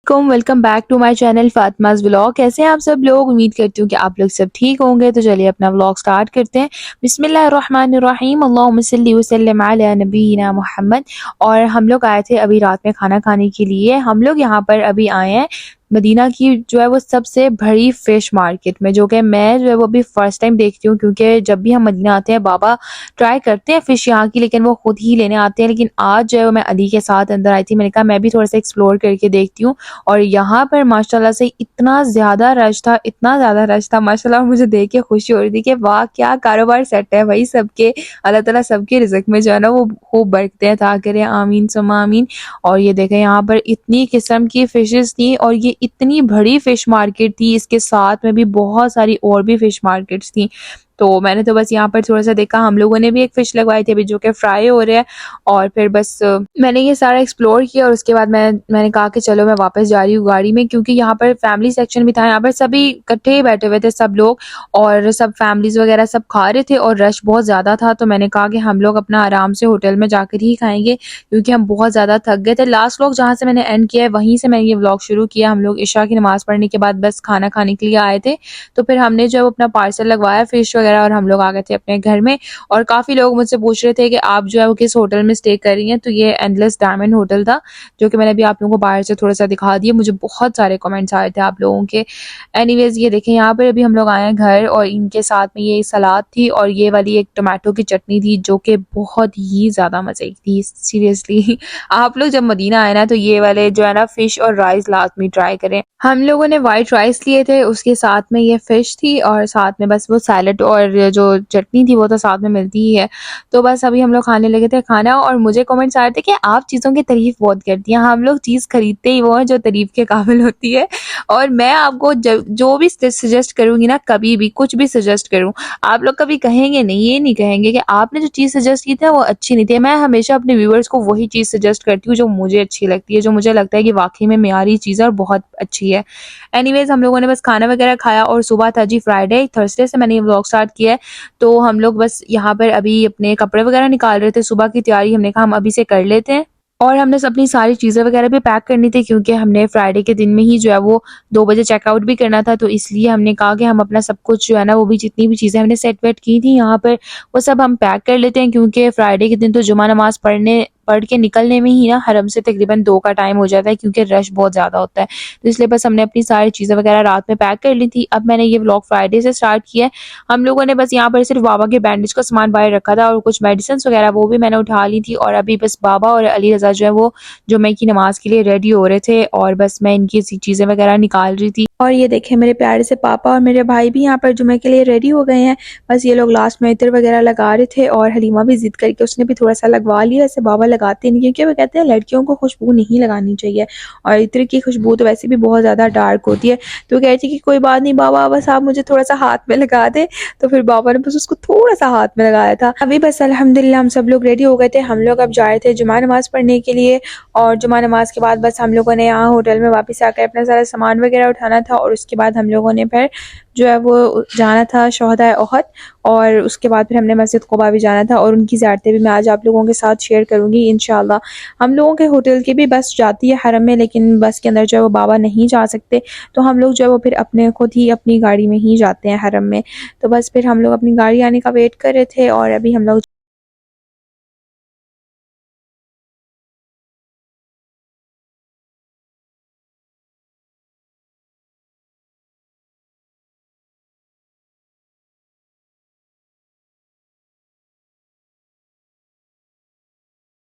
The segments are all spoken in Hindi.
Welcome back to my channel Fatima's vlog. कैसे हैं आप सब लोग? उम्मीद करती हूँ कि आप लोग सब ठीक होंगे। तो चलिए अपना व्लॉग स्टार्ट करते हैं। बिस्मिल्लाहिर्रहमानिर्रहीम, अल्लाहुम्मा सल्ली व सल्लिम अला नबीना मुहम्मद। और हम लोग आए थे अभी रात में खाना खाने के लिए। हम लोग यहाँ पर अभी आए हैं मदीना की जो है वो सबसे बड़ी फ़िश मार्केट में, जो कि मैं जो है वो अभी फ़र्स्ट टाइम देखती हूँ, क्योंकि जब भी हम मदीना आते हैं बाबा ट्राई करते हैं फ़िश यहाँ की, लेकिन वो खुद ही लेने आते हैं। लेकिन आज जो है वो मैं अली के साथ अंदर आई थी, मैंने कहा मैं भी थोड़ा सा एक्सप्लोर करके देखती हूँ। और यहाँ पर माशाल्लाह से इतना ज़्यादा रश था, इतना ज़्यादा रश था माशाल्लाह, मुझे देख के खुशी हो रही थी कि वाह क्या कारोबार सेट है भाई सबके। अल्लाह ताला सबके रिज़्क में जो है ना वो खूब बरकतें अता करे, आमीन सुम्मा आमीन। और ये देखें यहाँ पर इतनी किस्म की फ़िशेज़ थी और ये इतनी बड़ी फ़िश मार्केट थी, इसके साथ में भी बहुत सारी और भी फ़िश मार्केट्स थी। तो मैंने तो बस यहाँ पर थोड़ा-सा देखा, हम लोगों ने भी एक फ़िश लगवाई थी अभी जो कि फ्राई हो रहे हैं। और फिर बस मैंने ये सारा एक्सप्लोर किया और उसके बाद मैंने कहा कि चलो मैं वापस जा रही हूँ गाड़ी में, क्योंकि यहाँ पर फैमिली सेक्शन भी था। यहाँ पर सभी इकट्ठे ही बैठे हुए थे सब लोग, और सब फैमिलीज़ वगैरह सब खा रहे थे और रश बहुत ज़्यादा था। तो मैंने कहा कि हम लोग अपना आराम से होटल में जाकर ही खाएँगे, क्योंकि हम बहुत ज़्यादा थक गए थे। लास्ट व्लॉग जहाँ से मैंने एंड किया है वहीं से मैंने ये व्लॉग शुरू किया। हम लोग इशा की नमाज़ पढ़ने के बाद बस खाना खाने के लिए आए थे। तो फिर हमने जो है वो अपना पार्सल लगवाया फ़िश वगैरह और हम लोग आ गए थे अपने घर में। और काफ़ी लोग मुझसे पूछ रहे थे कि आप जो है वो किस होटल में स्टे कर रही हैं। तो ये एंडलेस डायमंड होटल था, जो कि मैंने अभी आप लोगों को बाहर से थोड़ा-सा दिखा दिया। मुझे बहुत सारे कमेंट्स आए थे आप लोगों के। एनीवेज़ ये देखें यहाँ पर अभी हम लोग आए हैं घर, और इनके साथ में ये सलाद थी और ये वाली एक टोमेटो की चटनी थी, जो कि बहुत ही ज़्यादा मज़े की थी सीरियसली। आप लोग जब मदीना आए ना तो ये वाले जो है ना फ़िश और राइस लाज़मी ट्राई करें। हम लोगों ने व्हाइट राइस लिए थे, उसके साथ में ये फ़िश थी और साथ में बस वो सैलेड और जो चटनी थी वो तो साथ में मिलती ही है। तो बस अभी हम लोग खाने लगे थे खाना, और मुझे कमेंट्स आ रहे थे कि आप चीज़ों की तारीफ़ बहुत करती हैं। हम लोग चीज़ खरीदते ही वो हैं जो तारीफ़ के काबिल होती है। और मैं आपको जो भी सजेस्ट करूँगी ना, कभी भी कुछ भी सजेस्ट करूँ, आप लोग कभी कहेंगे नहीं, ये नहीं कहेंगे कि आपने जो चीज़ सजेस्ट की थी वो अच्छी नहीं थी। मैं हमेशा अपने व्यूअर्स को वही चीज़ सजेस्ट करती हूँ जो मुझे अच्छी लगती है, जो मुझे लगता है कि वाक़ई में मेयारी चीज़ है और बहुत अच्छी है। एनीवेज़ हम लोगों ने बस खाना वगैरह खाया, और सुबह था जी फ्राइडे, थर्सडे से मैंने ये व्लॉग स्टार्ट किया है। तो हम लोग बस यहाँ पर अभी अपने कपड़े वगैरह निकाल रहे थे, सुबह की तैयारी हमने कहा हम अभी से कर लेते हैं। और हमने अपनी सारी चीज़ें वगैरह भी पैक करनी थी, क्योंकि हमने फ्राइडे के दिन में ही जो है वो 2 बजे चेकआउट भी करना था। तो इसलिए हमने कहा कि हम अपना सब कुछ जो है ना, वो भी जितनी भी चीज़ें हमने सेट वेट की थी यहाँ पर, वो सब हम पैक कर लेते हैं, क्योंकि फ्राइडे के दिन तो जुमा नमाज़ पढ़ के निकलने में ही ना हरम से तकरीबन 2 का टाइम हो जाता है, क्योंकि रश बहुत ज़्यादा होता है। तो इसलिए बस हमने अपनी सारी चीज़ें वगैरह रात में पैक कर ली थी। अब मैंने ये व्लॉग फ्राइडे से स्टार्ट किया है। हम लोगों ने बस यहाँ पर सिर्फ बाबा के बैंडेज का सामान बाहर रखा था, और कुछ मेडिसिन्स वगैरह वो भी मैंने उठा ली थी। और अभी बस बाबा और अली रज़ा जो है वो जुम्मे की नमाज़ के लिए रेडी हो रहे थे, और बस मैं इनकी सी चीज़ें वगैरह निकाल रही थी। और ये देखें मेरे प्यारे से पापा और मेरे भाई भी यहाँ पर जुम्मे के लिए रेडी हो गए हैं। बस ये लोग लास्ट में इत्र वगैरह लगा रहे थे, और हलीमा भी ज़िद करके उसने भी थोड़ा-सा लगवा लिया। ऐसे बाबा लगाते नहीं, क्योंकि वो कहते हैं लड़कियों को खुशबू नहीं लगानी चाहिए, और इत्र की खुशबू तो वैसे भी बहुत ज़्यादा डार्क होती है। तो कह रही थी कि कोई बात नहीं बाबा, बस आप मुझे थोड़ा-सा हाथ में लगा दें। तो फिर बाबा ने बस उसको थोड़ा-सा हाथ में लगाया था। अभी बस अल्हम्दुलिल्लाह हम सब लोग रेडी हो गए थे। हम लोग अब जा रहे थे जुमा नमाज़ पढ़ने के लिए, और जुमा नमाज़ के बाद बस हम लोगों ने यहाँ होटल में वापस आकर अपना सारा सामान वगैरह उठाना था, और उसके बाद हम लोगों ने फिर जो है वो जाना था शोहदाए ओहद, और उसके बाद फिर हमने मस्जिद कुबा भी जाना था, और उनकी ज़ियारतें भी मैं आज आप लोगों के साथ शेयर करूँगी इंशाअल्लाह। हम लोगों के होटल की भी बस जाती है हरम में, लेकिन बस के अंदर जो है वो बाबा नहीं जा सकते, तो हम लोग जो है वो फिर अपने खुद ही अपनी गाड़ी में ही जाते हैं हरम में। तो बस फिर हम लोग अपनी गाड़ी आने का वेट कर रहे थे, और अभी हम लोग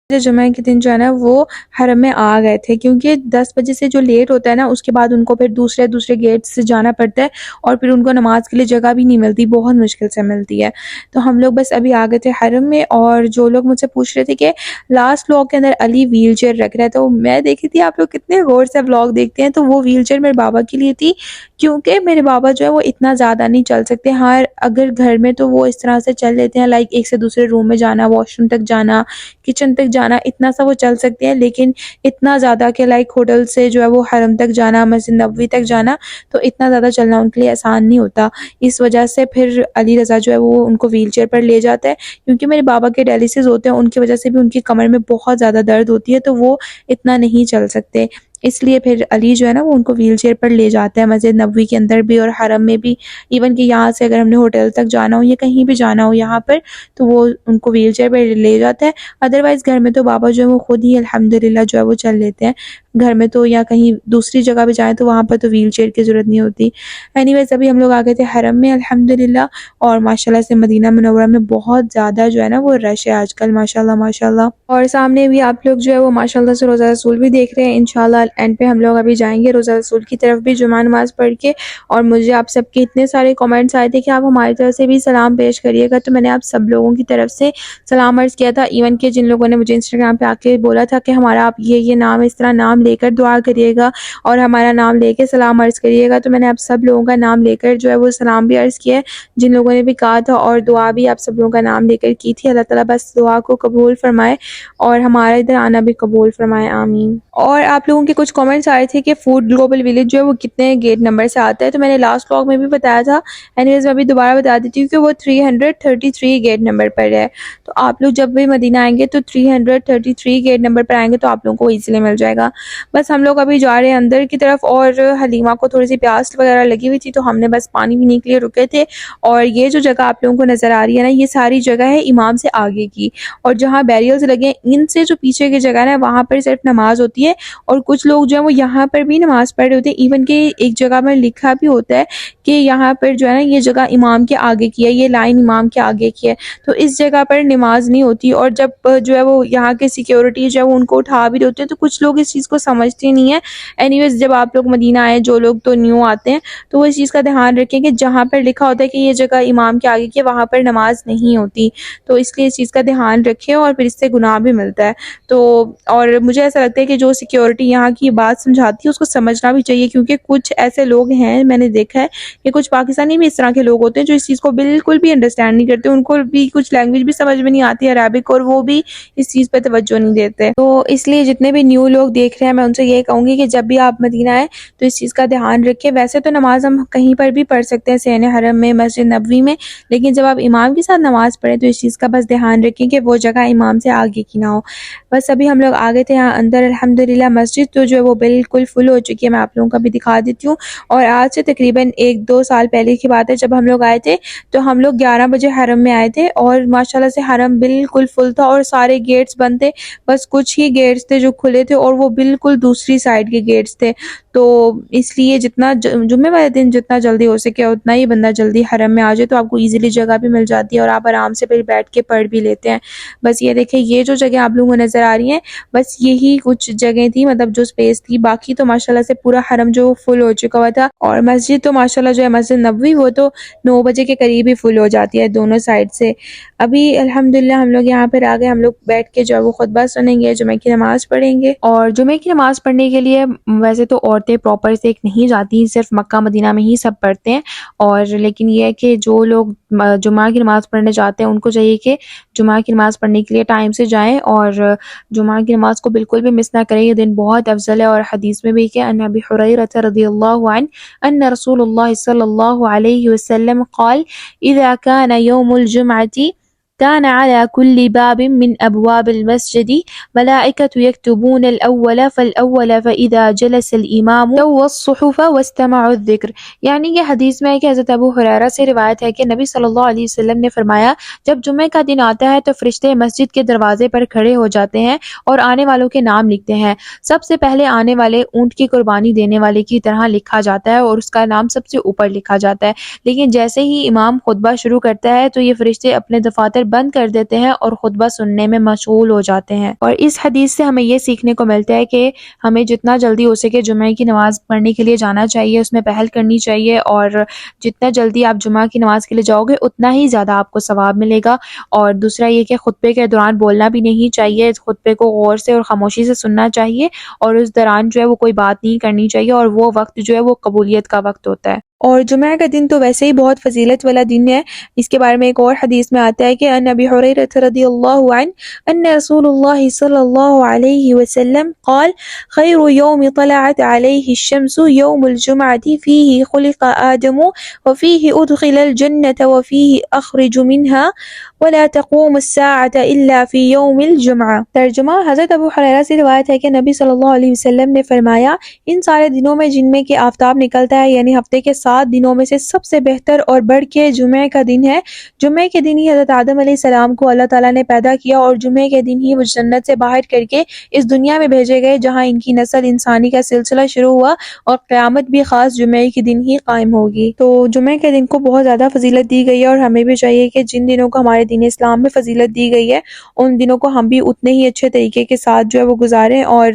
जुमे के दिन जो है ना वो हरम में आ गए थे, क्योंकि 10 बजे से जो लेट होता है ना उसके बाद उनको फिर दूसरे गेट से जाना पड़ता है, और फिर उनको नमाज के लिए जगह भी नहीं मिलती, बहुत मुश्किल से मिलती है। तो हम लोग बस अभी आ गए थे हरम में, और जो लोग मुझसे पूछ रहे थे कि लास्ट व्लॉग के अंदर अली व्हील चेयर रख रहा है, तो मैं देखी थी आप लोग कितने गौर से व्लॉग देखते हैं, तो वो व्हील चेयर मेरे बाबा के लिए थी, क्योंकि मेरे बाबा जो है वो इतना ज़्यादा नहीं चल सकते। हाँ, अगर घर में तो वो इस तरह से चल लेते हैं, लाइक एक से दूसरे रूम में जाना, वॉशरूम तक जाना, किचन तक जाना, इतना सा वो चल सकते हैं, लेकिन इतना ज़्यादा कि लाइक होटल से जो है वो हरम तक जाना, मस्जिद नबवी तक जाना, तो इतना ज़्यादा चलना उनके लिए आसान नहीं होता। इस वजह से फिर अली रज़ा जो है वो उनको व्हीलचेयर पर ले जाता है, क्योंकि मेरे बाबा के डायलिसिस होते हैं, उनकी वजह से भी उनकी कमर में बहुत ज़्यादा दर्द होती है, तो वो इतना नहीं चल सकते। इसलिए फिर अली जो है ना वो उनको व्हील चेयर पर ले जाता है मस्जिद नबवी के अंदर भी और हरम में भी। इवन कि यहाँ से अगर हमने होटल तक जाना हो या कहीं भी जाना हो यहाँ पर, तो वो उनको व्हील चेयर पर ले जाता है। अदरवाइज़ घर में तो बाबा जो है वो खुद ही अल्हम्दुलिल्लाह जो है वो चल लेते हैं। घर में तो या कहीं दूसरी जगह पे जाएँ तो वहाँ पर तो व्हील चेयर की ज़रूरत नहीं होती। एनीवेज़ अभी हम लोग आ गए थे हरम में अल्हम्दुलिल्लाह, और माशाल्लाह से मदीना मुनव्वरा में बहुत ज़्यादा जो है ना वो रश है आजकल, माशाल्लाह माशाल्लाह। और सामने भी आप लोग जो है वो माशाल्लाह से रोज़ा रसूल भी देख रहे हैं। इंशाल्लाह एंड पे हम लोग अभी जाएँगे रोज़ा रसूल की तरफ भी जुमा नमाज़ पढ़ के। और मुझे आप सबके इतने सारे कमेंट्स आए थे कि आप हमारी तरफ से भी सलाम पेश करिएगा, तो मैंने आप सब लोगों की तरफ से सलाम अर्ज़ किया था। इवन कि जिन लोगों ने मुझे इंस्टाग्राम पे आके बोला था कि हमारा आप ये नाम इस तरह नाम लेकर दुआ करिएगा और हमारा नाम लेके सलाम अर्ज़ करिएगा, तो मैंने आप सब लोगों का नाम लेकर जो है वो सलाम भी अर्ज़ किया है। जिन लोगों ने भी कहा था और दुआ भी आप सब लोगों का नाम लेकर की थी। अल्लाह ताला बस दुआ को कबूल फ़रमाए और हमारा इधर आना भी कबूल फ़रमाए, आमीन। और आप लोगों के कुछ कमेंट्स आए थे कि फूड ग्लोबल विलेज जो है वो कितने गेट नंबर से आता है, तो मैंने लास्ट व्लॉग में भी बताया था। एनीवेज़ मैं अभी दोबारा बता देती हूँ कि वो 333 गेट नंबर पर है। तो आप लोग जब भी मदीना आएँगे तो 333 गेट नंबर पर आएँगे तो आप लोगों को ईज़िली मिल जाएगा। बस हम लोग अभी जा रहे हैं अंदर की तरफ, और हलीमा को थोड़ी-सी प्यास वगैरह लगी हुई थी तो हमने बस पानी पीने के लिए रुके थे। और ये जो जगह आप लोगों को नज़र आ रही है ना, ये सारी जगह है इमाम से आगे की, और जहाँ बैरियल्स लगे हैं इनसे जो पीछे की जगह है ना वहाँ पर सिर्फ नमाज़ होती है। और कुछ लोग जो है वो यहाँ पर भी नमाज़ पढ़ रहे होते हैं। इवन कि एक जगह में लिखा भी होता है कि यहाँ पर जो है ना ये जगह इमाम के आगे की है, ये लाइन इमाम के आगे की है, तो इस जगह पर नमाज नहीं होती। और जब जो है वो यहाँ के सिक्योरिटी जो है वो उनको उठा भी रहे होते हैं, तो कुछ लोग इस चीज़ को समझते नहीं है। एनीवेज़ जब आप लोग मदीना आए, जो लोग तो न्यू आते हैं, तो वो इस चीज़ का ध्यान रखें कि जहाँ पर लिखा होता है कि ये जगह इमाम के आगे की है वहाँ पर नमाज नहीं होती। तो इसलिए इस चीज़ का ध्यान रखें और फिर इससे गुनाह भी मिलता है। तो और मुझे ऐसा लगता है कि जो सिक्योरिटी यहाँ की बात समझाती है उसको समझना भी चाहिए, क्योंकि कुछ ऐसे लोग हैं, मैंने देखा है कि कुछ पाकिस्तानी भी इस तरह के लोग होते हैं जो इस चीज़ को बिल्कुल भी अंडरस्टैंड नहीं करते। उनको भी कुछ लैंग्वेज भी समझ में नहीं आती अरबिक, और वो भी इस चीज़ पे तवज्जो नहीं देते। तो इसलिए जितने भी न्यू लोग देख रहे हैं मैं उनसे ये कहूँगी कि जब भी आप मदीना आएँ तो इस चीज़ का ध्यान रखें। वैसे तो नमाज़ हम कहीं पर भी पढ़ सकते हैं, सहन हरम में, मस्जिद नबवी में, लेकिन जब आप इमाम के साथ नमाज़ पढ़ें तो इस चीज़ का बस ध्यान रखें कि वो जगह इमाम से आगे की ना हो। बस अभी हम लोग आ गए थे यहाँ अंदर अल्हम्दुलिल्लाह। मस्जिद तो जो है वो बिल्कुल फुल हो चुकी है, मैं आप लोगों को भी दिखा देती हूँ। और आज से तकरीबन 1-2 साल पहले की बात है, जब हम लोग आए थे तो हम लोग 11 बजे हरम में आए थे और माशाल्लाह से हरम बिल्कुल फुल था और सारे गेट्स बंद थे। बस कुछ ही गेट्स थे जो खुले थे और वो बिल्कुल दूसरी साइड के गेट्स थे। तो इसलिए जितना जुम्मे वाले दिन जितना जल्दी हो सके उतना ही बंदा जल्दी हरम में आ जाए, तो आपको ईज़िली जगह भी मिल जाती है और आप आराम से फिर बैठ के पढ़ भी लेते हैं। बस ये देखें, ये जो जगह आप लोगों को नज़र आ रही हैं, बस यही कुछ जगह थी, मतलब जो स्पेस थी। बाकी तो माशाल्लाह से पूरा हरम जो फुल हो चुका हुआ था। और मस्जिद तो माशाल्लाह जो है मस्जिद नबवी, वो तो 9 बजे के करीब ही फुल हो जाती है दोनों साइड से। अभी अल्हम्दुलिल्लाह हम लोग यहाँ पर आ गए। हम लोग बैठ के जो है वो खुतबा सुनेंगे, जुमे की नमाज़ पढ़ेंगे। और जुमे की नमाज़ पढ़ने के लिए वैसे तो औरतें प्रॉपर से एक नहीं जाती, सिर्फ मक्का मदीना में ही सब पढ़ते हैं। और लेकिन ये है कि जो लोग जुमा की नमाज़ पढ़ने जाते हैं उनको चाहिए कि जुमा की नमाज़ पढ़ने के लिए टाइम से जाएँ और जुमा की नमाज़ को बिल्कुल भी मिस ना करें। ये दिन बहुत अफ़ज़ल है और हदीस में भी कि अन अबी हुरैरा रज़ियल्लाहु अन्हु अन्न रसूलुल्लाह सल्लल्लाहु अलैहि वसल्लम क़ाल इज़ा कान यौमुल जुमअति कान अला कुल्लि बाबिन मिन अबवाबिल मस्जिदि मलाइकतु यक्तुबून अल-अव्वल फल-अव्वल फ़इज़ा जलसल इमाम तवस्सुहुफ़ वस्तमअु ज़िक्र। यानी कि हदीस में है कि हज़रत अबू हुरैरा से रिवायत है कि नबी सल्लल्लाहु अलैहि वसल्लम ने फरमाया, जब जुमे का दिन आता है तो फरिश्ते मस्जिद के दरवाजे पर खड़े हो जाते हैं और आने वालों के नाम लिखते हैं। सबसे पहले आने वाले ऊँट की कुर्बानी देने वाले की तरह लिखा जाता है और उसका नाम सबसे ऊपर लिखा जाता है। लेकिन जैसे ही इमाम खुतबा शुरू करता है तो ये फरिश्ते अपने दफातर बंद कर देते हैं और खुतबा सुनने में मशगूल हो जाते हैं। और इस हदीस से हमें ये सीखने को मिलता है कि हमें जितना जल्दी हो सके जुमे की नमाज़ पढ़ने के लिए जाना चाहिए, उसमें पहल करनी चाहिए। और जितना जल्दी आप जुमा की नमाज़ के लिए जाओगे उतना ही ज़्यादा आपको सवाब मिलेगा। और दूसरा ये कि खुतबे के दौरान बोलना भी नहीं चाहिए, खुतबे को गौर से और खामोशी से सुनना चाहिए और उस दौरान जो है वो कोई बात नहीं करनी चाहिए और वो वक्त जो है वो कबूलियत का वक्त होता है। और जुमे का दिन तो वैसे ही बहुत फजीलत वाला दिन है। इसके बारे में एक और हदीस में आता है कि अन अबी हुरैरा रज़ियल्लाहु अन्हु अन्न रसूलुल्लाह सल्लल्लाहु अलैहि वसल्लम क़ाल खैरु यौम तलअत अलैहि अश-शम्सु यौमुल जुमअति फीही खुलिक़ आदमु व फीही उदखिलल जन्नत व फीही अखरिजु मिन्हा वला तक़ूमुस्साअत इल्ला फी यौमिल जुमअ। तर्जुमा, हज़रत अबू हुरैरा से रिवायत है कि नबी सल्लल्लाहु अलैहि वसल्लम ने फरमाया, इन सारे दिनों में जिनमें कि आफताब निकलता है यानी हफ्ते के 7 दिनों में से सबसे बेहतर और बढ़ के जुमे का दिन है। जुमे के दिन ही हज़रत आदम अलैहिस्सलाम को अल्लाह ताला ने पैदा किया और जुमे के दिन ही वो जन्नत से बाहर करके इस दुनिया में भेजे गए जहाँ इनकी नस्ल इंसानी का सिलसिला शुरू हुआ और क़यामत भी ख़ास जुमे के दिन ही कायम होगी। तो जुमे के दिन को बहुत ज़्यादा फजीलत दी गई है और हमें भी चाहिए कि जिन दिनों को हमारे दीन इस्लाम में फजीलत दी गई है उन दिनों को हम भी उतने ही अच्छे तरीके के साथ जो है वो गुजारें। और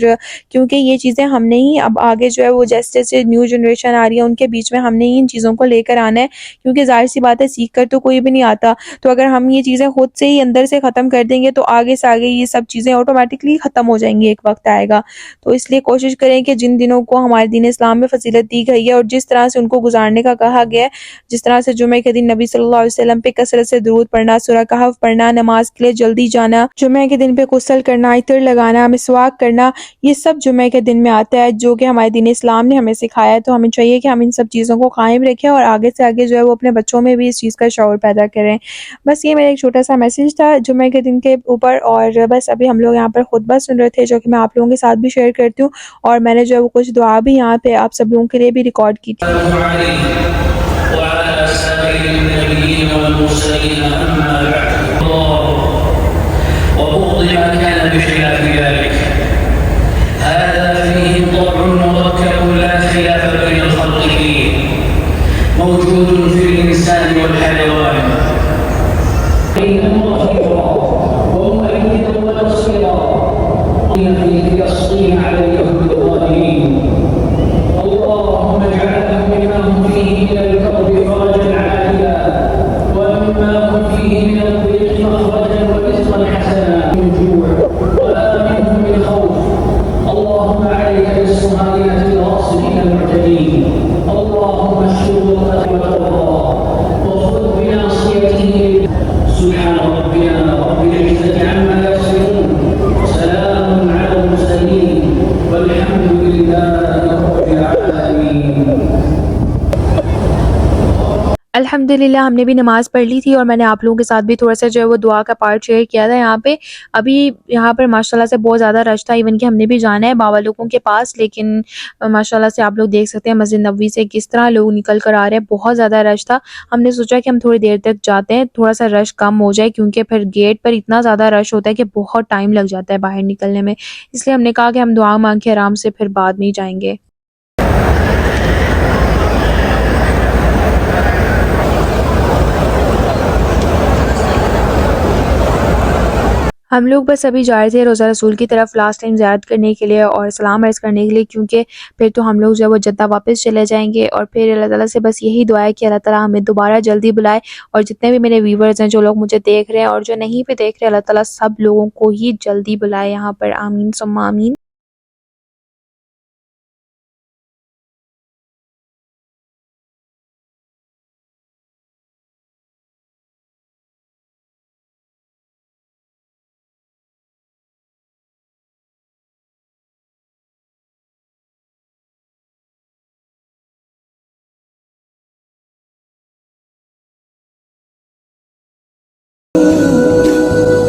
क्योंकि ये चीज़ें हमने ही अब आगे जो है वो जैसे जैसे न्यू जनरेशन आ रही है उनके बीच में हमने ही इन चीज़ों को लेकर आना है, क्योंकि ज़ाहिर सी बात है सीख कर तो कोई भी नहीं आता। तो अगर हम ये चीज़ें खुद से ही अंदर से ख़त्म कर देंगे तो आगे से आगे ये सब चीज़ें ऑटोमेटिकली ख़त्म हो जाएंगी, एक वक्त आएगा। तो इसलिए कोशिश करें कि जिन दिनों को हमारे दीन इस्लाम में फजीलत दी गई है और जिस तरह से उनको गुजारने का कहा गया है, जिस तरह से जुमे के दिन नबी सल्लल्लाहु अलैहि वसल्लम पे कसरत से दुरूद पढ़ना, सूरह कहफ पढ़ना, नमाज के लिए जल्दी जाना, जुमे के दिन पे गुस्ल करना, इत्र लगाना, मिसवाक करना, ये सब जुमे के दिन में आता है जो कि हमारे दीन इस्लाम ने हमें सिखाया है। तो हमें चाहिए कि हम इन सब चीज़ों को कायम रखें और आगे से आगे जो है वो अपने बच्चों में भी इस चीज़ का शऊर पैदा करें। बस ये मेरा एक छोटा सा मैसेज था जुमे के दिन के ऊपर। और बस अभी हम लोग यहाँ पर खुतबा सुन रहे थे जो कि मैं आप लोगों के साथ भी शेयर करती हूँ, और मैंने जो है वो कुछ दुआ भी यहाँ पे आप सब लोगों के लिए भी रिकॉर्ड की थी। अल्हम्दुलिल्लाह हमने भी नमाज़ पढ़ ली थी और मैंने आप लोगों के साथ भी थोड़ा-सा जो है वो दुआ का पार्ट शेयर किया था यहाँ पे। अभी यहाँ पर माशाल्लाह से बहुत ज़्यादा रश था, इवन कि हमने भी जाना है बाबा लोगों के पास, लेकिन माशाल्लाह से आप लोग देख सकते हैं मस्जिद नबवी से किस तरह लोग निकल कर आ रहे हैं। बहुत ज़्यादा रश था। हमने सोचा कि हम थोड़ी देर तक जाते हैं, थोड़ा-सा रश कम हो जाए, क्योंकि फिर गेट पर इतना ज़्यादा रश होता है कि बहुत टाइम लग जाता है बाहर निकलने में। इसलिए हमने कहा कि हम दुआ माँग के आराम से फिर बाद में ही जाएँगे। हम लोग बस अभी जा रहे थे रोज़ा रसूल की तरफ लास्ट टाइम ज़ियारत करने के लिए और सलाम अर्ज़ करने के लिए, क्योंकि फिर तो हम लोग जो है वो जद्दा वापस चले जाएंगे। और फिर अल्लाह ताला से बस यही दुआ है कि अल्लाह ताला हमें दोबारा जल्दी बुलाए। और जितने भी मेरे व्यूवर्स हैं, जो लोग मुझे देख रहे हैं और जो नहीं भी देख रहे, अल्लाह ताला सब लोगों को ही जल्दी बुलाए यहाँ पर। आमीन सुम्मा आमीन।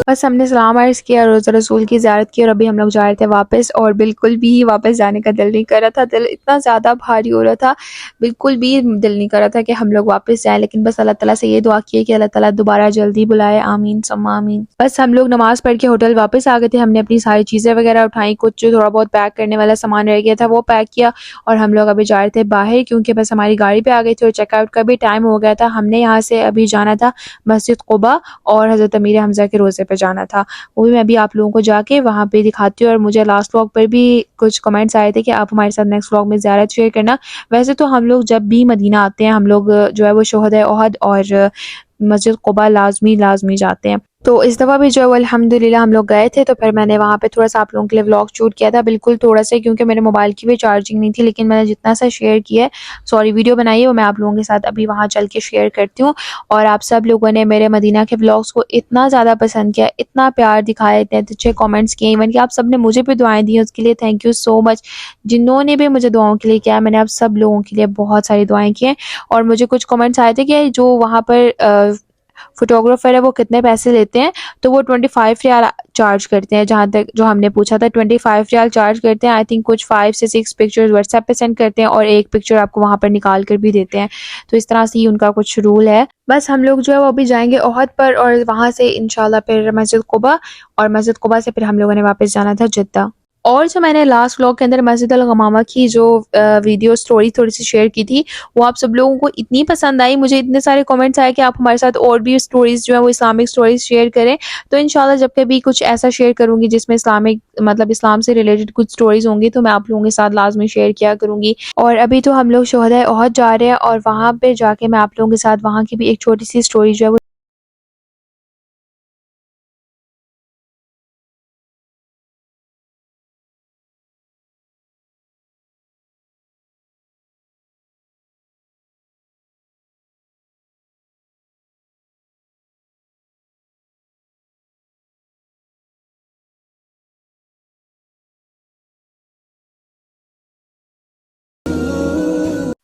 बस हमने सलाम अर्ज़ किया, रोज़ा रसूल की ज़ियारत की और अभी हम लोग जा रहे थे वापस। और बिल्कुल भी वापस जाने का दिल नहीं कर रहा था, दिल इतना ज़्यादा भारी हो रहा था, बिल्कुल भी दिल नहीं कर रहा था कि हम लोग वापस जाएँ। लेकिन बस अल्लाह ताला से ये दुआ की है कि अल्लाह ताला दोबारा जल्दी बुलाए। आमीन सुम्मा आमीन। बस हम लोग नमाज़ पढ़ के होटल वापस आ गए थे। हमने अपनी सारी चीज़ें वगैरह उठाई, कुछ जो थोड़ा बहुत पैक करने वाला सामान रह गया था वो पैक किया, और हम लोग अभी जा रहे थे बाहर, क्योंकि बस हमारी गाड़ी पे आ गई थी और चेकआउट का भी टाइम हो गया था। हमने यहाँ से अभी जाना था मस्जिद कुबा और हज़रत अमीर हमज़ा के रोज़े पे जाना था। वो भी मैं अभी आप लोगों को जाके वहाँ पे दिखाती हूँ। और मुझे लास्ट व्लॉग पर भी कुछ कमेंट्स आए थे कि आप हमारे साथ नेक्स्ट व्लॉग में ज़ियारत शेयर करना। वैसे तो हम लोग जब भी मदीना आते हैं हम लोग जो है वो शोहदा उहद और मस्जिद कुबा लाज़मी जाते हैं। तो इस दफ़ा भी जो है वो अल्हम्दुलिल्लाह हम लोग गए थे, तो फिर मैंने वहाँ पे थोड़ा-सा आप लोगों के लिए व्लॉग शूट किया था, बिल्कुल थोड़ा-सा, क्योंकि मेरे मोबाइल की भी चार्जिंग नहीं थी, लेकिन मैंने जितना सा शेयर किया है, सॉरी वीडियो बनाई है, वो मैं आप लोगों के साथ अभी वहाँ चल के शेयर करती हूँ। और आप सब लोगों ने मेरे मदीना के व्लॉग्स को इतना ज़्यादा पसंद किया, इतना प्यार दिखाया, इतने अच्छे कमेंट्स किए, इवन कि आप सब ने मुझे भी दुआएँ दी हैं, उसके लिए थैंक यू सो मच। जिन्होंने भी मुझे दुआओं के लिए किया, मैंने आप सब लोगों के लिए बहुत सारी दुआएँ की हैं। और मुझे कुछ कमेंट्स आए थे कि जो वहाँ पर फ़ोटोग्राफ़र है वो कितने पैसे लेते हैं, तो वो 25 रियाल चार्ज करते हैं, जहाँ तक जो हमने पूछा था 25 रियाल चार्ज करते हैं। आई थिंक कुछ 5 से 6 पिक्चर्स व्हाट्सएप पे सेंड करते हैं और एक पिक्चर आपको वहाँ पर निकाल कर भी देते हैं। तो इस तरह से ही उनका कुछ रूल है। बस हम लोग जो है वो अभी जाएँगे ओहद पर और वहाँ से इंशाल्लाह फिर मस्जिद कुबा, और मस्जिद कुबा से फिर हम लोगों ने वापस जाना था जिद्दा। और जो मैंने लास्ट व्लॉग के अंदर मस्जिद अल गमामा की जो वीडियो स्टोरी थोड़ी-सी शेयर की थी, वो आप सब लोगों को इतनी पसंद आई, मुझे इतने सारे कमेंट्स आए कि आप हमारे साथ और भी स्टोरीज़ जो है वो इस्लामिक स्टोरीज़ शेयर करें। तो इंशाल्लाह जब कभी कुछ ऐसा शेयर करूँगी जिसमें इस्लामिक मतलब इस्लाम से रिलेटेड कुछ स्टोरीज़ होंगी, तो मैं आप लोगों के साथ लाज़मी शेयर किया करूँगी। और अभी तो हम लोग शुहदाए ओहद जा रहे हैं और वहाँ पे जाके मैं आप लोगों के साथ वहाँ की भी एक छोटी-सी स्टोरी जो है वो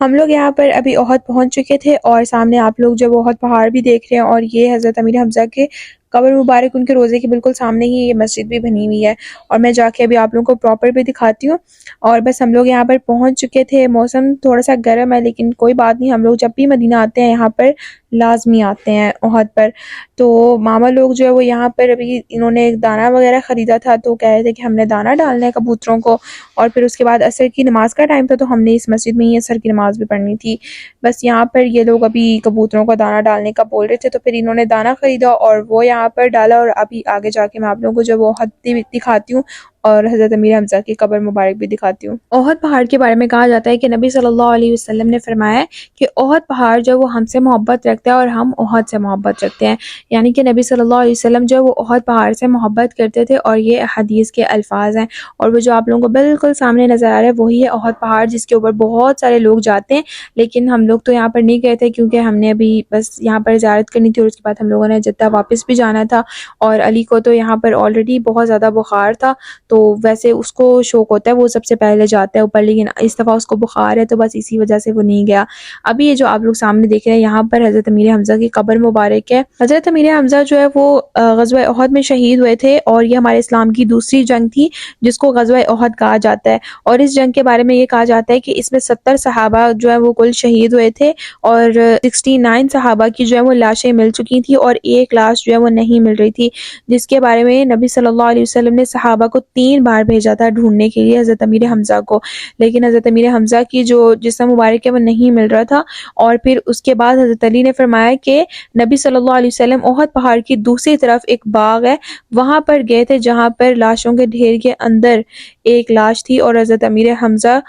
हम लोग यहाँ पर अभी ओहद पहुँच चुके थे और सामने आप लोग जो ओहद पहाड़ भी देख रहे हैं, और ये हज़रत अमीर हमज़ा के कब्र मुबारक, उनके रोज़े के बिल्कुल सामने ही ये मस्जिद भी बनी हुई है। और मैं जाके अभी आप लोगों को प्रॉपर भी दिखाती हूँ। और बस हम लोग यहाँ पर पहुँच चुके थे। मौसम थोड़ा-सा गर्म है, लेकिन कोई बात नहीं, हम लोग जब भी मदीना आते हैं यहाँ पर लाज़मी आते हैं ओहद पर। तो मामा लोग जो है वो यहाँ पर अभी इन्होंने एक दाना वग़ैरह ख़रीदा था, तो कह रहे थे कि हमने दाना डालना है कबूतरों को। और फिर उसके बाद असर की नमाज़ का टाइम था, तो हमने इस मस्जिद में ही असर की नमाज़ भी पढ़नी थी। बस यहाँ पर ये लोग अभी कबूतरों को दाना डालने का बोल रहे थे, तो फिर इन्होंने दाना ख़रीदा और वो यहाँ पर डाला। और अभी आगे जाके मैं आप लोगों को जो वो ओहद दिखाती हूँ और हज़रत अमीर हमज़ा की कब्र मुबारक भी दिखाती हूँ। ओहद पहाड़ के बारे में कहा जाता है कि नबी सल्लल्लाहु अलैहि वसल्लम ने फरमाया है कि ओहद पहाड़ जो है वो हमसे मोहब्बत रखता है और हम ओहद से मोहब्बत रखते हैं। यानी कि नबी सल्लल्लाहु अलैहि वसल्लम जो है वो ओहद पहाड़ से मोहब्बत करते थे, और ये हदीस के अल्फाज हैं। और वो जो आप लोगों को बिल्कुल सामने नज़र आ रहा है वही है ओहद पहाड़, जिसके ऊपर बहुत सारे लोग जाते हैं। लेकिन हम लोग तो यहाँ पर नहीं गए थे, क्योंकि हमने अभी बस यहाँ पर ज़ियारत करनी थी और उसके बाद हम लोगों ने जिद्दा वापस भी जाना था। और अली को तो यहाँ पर ऑलरेडी बहुत ज़्यादा बुखार था, तो वैसे उसको शौक होता है, वो सबसे पहले जाता है ऊपर, लेकिन इस दफ़ा उसको बुखार है, तो बस इसी वजह से वो नहीं गया। अभी ये जो आप लोग सामने देख रहे हैं, यहाँ पर हज़रत अमीर हमज़ा की कब्र मुबारक है। हज़रत अमीर हमज़ा जो है वो ग़ज़वा ओहद में शहीद हुए थे, और ये हमारे इस्लाम की दूसरी जंग थी जिसको ग़ज़वा ओहद कहा जाता है। और इस जंग के बारे में ये कहा जाता है कि इसमें 70 सहाबा जो है वो कुल शहीद हुए थे, और 69 सहाबा की जो है वो लाशें मिल चुकी थी, और एक लाश जो है वो नहीं मिल रही थी, जिसके बारे में नबी सल्लल्लाहु अलैहि वसल्लम ने सहाबा को 3 बार भेजा था ढूँढने के लिए हज़रत अमीर हमज़ा को। लेकिन हज़रत अमीर हमज़ा की जो जिस्म मुबारक है वो नहीं मिल रहा था। और फिर उसके बाद हज़रत अली ने फरमाया कि नबी सल्लल्लाहु अलैहि वसल्लम ओहद पहाड़ की दूसरी तरफ एक बाग है, वहाँ पर गए थे, जहाँ पर लाशों के ढेर के अंदर एक लाश थी, और हज़रत अमीर हमज़ा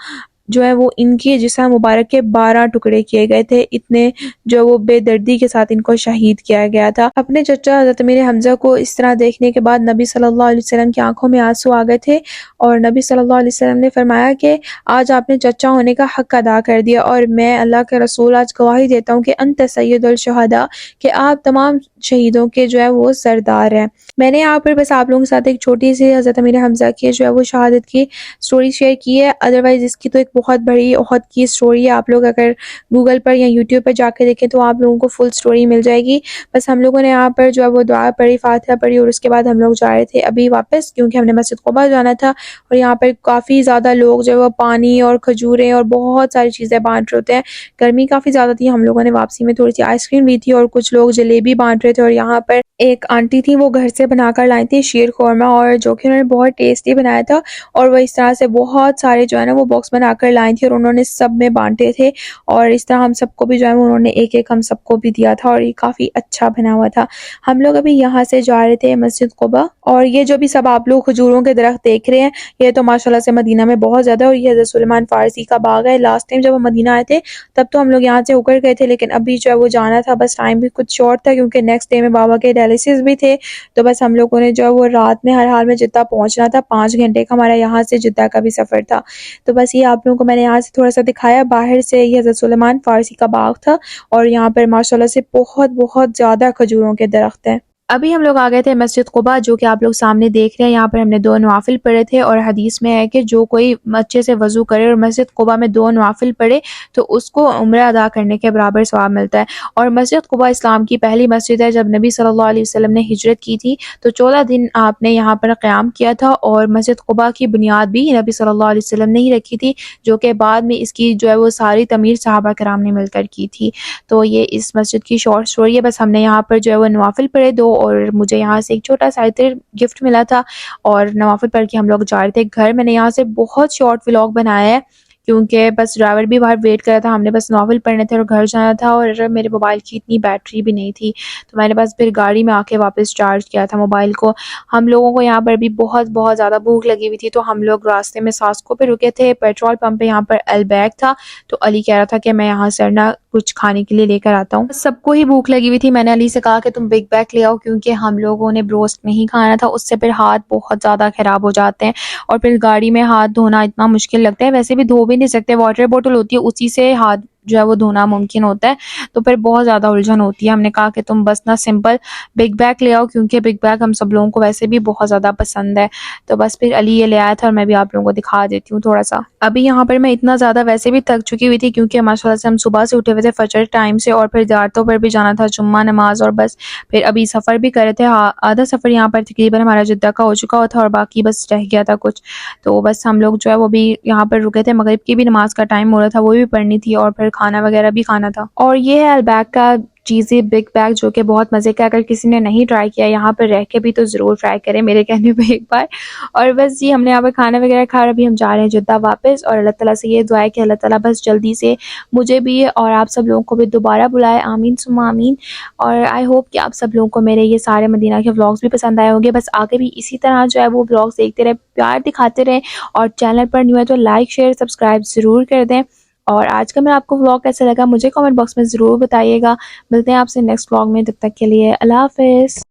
जो है वो इनके जिस्म मुबारक के 12 टुकड़े किए गए थे। इतने जो वो बेदर्दी के साथ इनको शहीद किया गया था। अपने चचा हज़रत अमीर हमज़ा को इस तरह देखने के बाद नबी सल्लल्लाहु अलैहि वसल्लम की आंखों में आंसू आ गए थे, और नबी सल्लल्लाहु अलैहि वसल्लम ने फरमाया कि आज आपने चचा होने का हक अदा कर दिया, और मैं अल्लाह के रसूल आज गवाही देता हूँ कि अंत सय्यदुल शुहदा, कि आप तमाम शहीदों के जो है वो सरदार हैं। मैंने यहाँ पर बस आप लोगों के साथ एक छोटी सी हज़रत अमीर हमज़ा की जो है वो शहादत की स्टोरी शेयर की है। अदरवाइज़ इसकी तो एक बहुत बड़ी ओहद की स्टोरी है। आप लोग अगर गूगल पर या यूट्यूब पर जाके देखें तो आप लोगों को फुल स्टोरी मिल जाएगी। बस हम लोगों ने यहाँ पर जो है वो दुआ पढ़ी, फातिहा पढ़ी, और उसके बाद हम लोग जा रहे थे अभी वापस, क्योंकि हमने मस्जिद कुबा जाना था। और यहाँ पर काफ़ी ज़्यादा लोग जो है वो पानी और खजूरें और बहुत सारी चीज़ें बाँट रहे होते हैं। गर्मी काफ़ी ज़्यादा थी, हम लोगों ने वापसी में थोड़ी-सी आइसक्रीम ली थी, और कुछ लोग जलेबी बाँट रहे थे। और यहाँ पर एक आंटी थी, वो घर से बनाकर लाई थी शीर खुरमा, और जो कि उन्होंने बहुत टेस्टी बनाया था। और वो इस तरह से बहुत सारे जो है ना वो बॉक्स बनाकर कर लाई थी और उन्होंने सब में बांटे थे और इस तरह हम सबको भी जो है उन्होंने एक एक हम सबको भी दिया था और ये काफ़ी अच्छा बना हुआ था। हम लोग अभी यहाँ से जा रहे थे मस्जिद कुबा और ये जो भी सब आप लोग खजूरों के दरख्त देख रहे हैं ये तो माशाल्लाह से मदीना में बहुत ज़्यादा, और ये हज़रत सुलेमान फ़ारसी का बाग है। लास्ट टाइम जब हम मदीना आए थे तब तो हम लोग यहाँ से होकर गए थे, लेकिन अभी जो है वो जाना था, बस टाइम भी कुछ शॉर्ट था क्योंकि नेक्स्ट डे में बाबा के डायलिसिस भी थे। तो बस हम लोगों ने जो है वो रात में हर हाल में जिद्दा पहुँचना था, 5 घंटे का हमारा यहाँ से जिद्दा का भी सफ़र था। तो बस ये आप लोगों को मैंने यहाँ से थोड़ा-सा दिखाया। बाहर से ये हज़रत सुलेमान फ़ारसी का बाग था और यहाँ पर माशाल्लाह से बहुत ज़्यादा खजूरों के दरख्त हैं। अभी हम लोग आ गए थे मस्जिद कुबा, जो कि आप लोग सामने देख रहे हैं। यहाँ पर हमने 2 नवाफिल पढ़े थे और हदीस में है कि जो कोई अच्छे से वज़ू करे और मस्जिद कुबा में 2 नवाफिल पढ़े तो उसको उम्रा अदा करने के बराबर सवाब मिलता है। और मस्जिद कुबा इस्लाम की पहली मस्जिद है। जब नबी सल्लल्लाहु अलैहि वसल्लम ने हिजरत की थी तो 14 दिन आपने यहाँ पर क़याम किया था और मस्जिद कुबा की बुनियाद भी नबी सल्लल्लाहु अलैहि वसल्लम ने ही रखी थी, जो कि बाद में इसकी जो है वो सारी तमीर सहाबा किराम ने मिलकर की थी। तो ये इस मस्जिद की शॉर्ट स्टोरी है। बस हमने यहाँ पर जो है वो नवाफिल पढ़े 2 और मुझे यहाँ से एक छोटा-सा इत्र गिफ्ट मिला था और नवाफिल पढ़ के हम लोग जा रहे थे घर। मैंने यहाँ से बहुत शॉर्ट व्लॉग बनाया है क्योंकि बस ड्राइवर भी बाहर वेट कर रहा था, हमने बस नॉवल पढ़ने थे और घर जाना था और मेरे मोबाइल की इतनी बैटरी भी नहीं थी, तो मैंने बस फिर गाड़ी में आके वापस चार्ज किया था मोबाइल को। हम लोगों को यहाँ पर भी बहुत ज़्यादा भूख लगी हुई थी, तो हम लोग रास्ते में सास्को पे रुके थे। पेट्रोल पंप पे यहाँ पर अलबैग था, तो अली कह रहा था कि मैं यहाँ से ना कुछ खाने के लिए लेकर आता हूँ। सबको ही भूख लगी हुई थी। मैंने अली से कहा कि तुम बिग बैग ले आओ क्योंकि हम लोगों ने ब्रोस्ट नहीं खाना था, उससे फिर हाथ बहुत ज़्यादा ख़राब हो जाते हैं और फिर गाड़ी में हाथ धोना इतना मुश्किल लगता है। वैसे भी धो भी नहीं सकते, वाटर बोतल होती है उसी से हाथ जो है वो धोना मुमकिन होता है, तो फिर बहुत ज़्यादा उलझन होती है। हमने कहा कि तुम बस ना सिंपल बिग बैग ले आओ क्योंकि बिग बैग हम सब लोगों को वैसे भी बहुत ज़्यादा पसंद है। तो बस फिर अली ये ले आया था और मैं भी आप लोगों को दिखा देती हूँ थोड़ा सा। अभी यहाँ पर मैं इतना ज़्यादा वैसे भी थक चुकी हुई थी क्योंकि माशाल्लाह से हम सुबह से उठे हुए थे फजर टाइम से और फिर ज़ियारतों पर भी जाना था, जुम्मा नमाज, और बस फिर अभी सफ़र भी कर रहे थे। आधा सफ़र यहाँ पर तकरीबन हमारा जिद्दा का हो चुका था और बाकी बस रह गया था कुछ। तो बस हम लोग जो है वो भी यहाँ पर रुके थे। मगरिब की भी नमाज का टाइम हो रहा था, वो भी पढ़नी थी और फिर खाना वगैरह भी खाना था। और ये है अलबैग का चीज़ी बिग बैग जो कि बहुत मज़े का। अगर किसी ने नहीं ट्राई किया यहाँ पर रह के भी तो ज़रूर ट्राई करें मेरे कहने पे एक बार। और बस जी हमने यहाँ पर खाना वगैरह खा, अभी हम जा रहे हैं जिद्दा वापस और अल्लाह ताला से ये दुआ है कि अल्लाह ताला बस जल्दी से मुझे भी और आप सब लोगों को भी दोबारा बुलाए, आमीन सुम्मा आमीन। और आई होप कि आप सब लोगों को मेरे ये सारे मदीना के व्लॉग्स भी पसंद आए होंगे। बस आगे भी इसी तरह जो है वो व्लॉग्स देखते रहे, प्यार दिखाते रहें और चैनल पर न्यू है तो लाइक शेयर सब्सक्राइब ज़रूर कर दें। और आज का मेरा आपको व्लॉग कैसा लगा मुझे कमेंट बॉक्स में ज़रूर बताइएगा। मिलते हैं आपसे नेक्स्ट व्लॉग में, तब तक के लिए अल्लाह हाफ़िज़।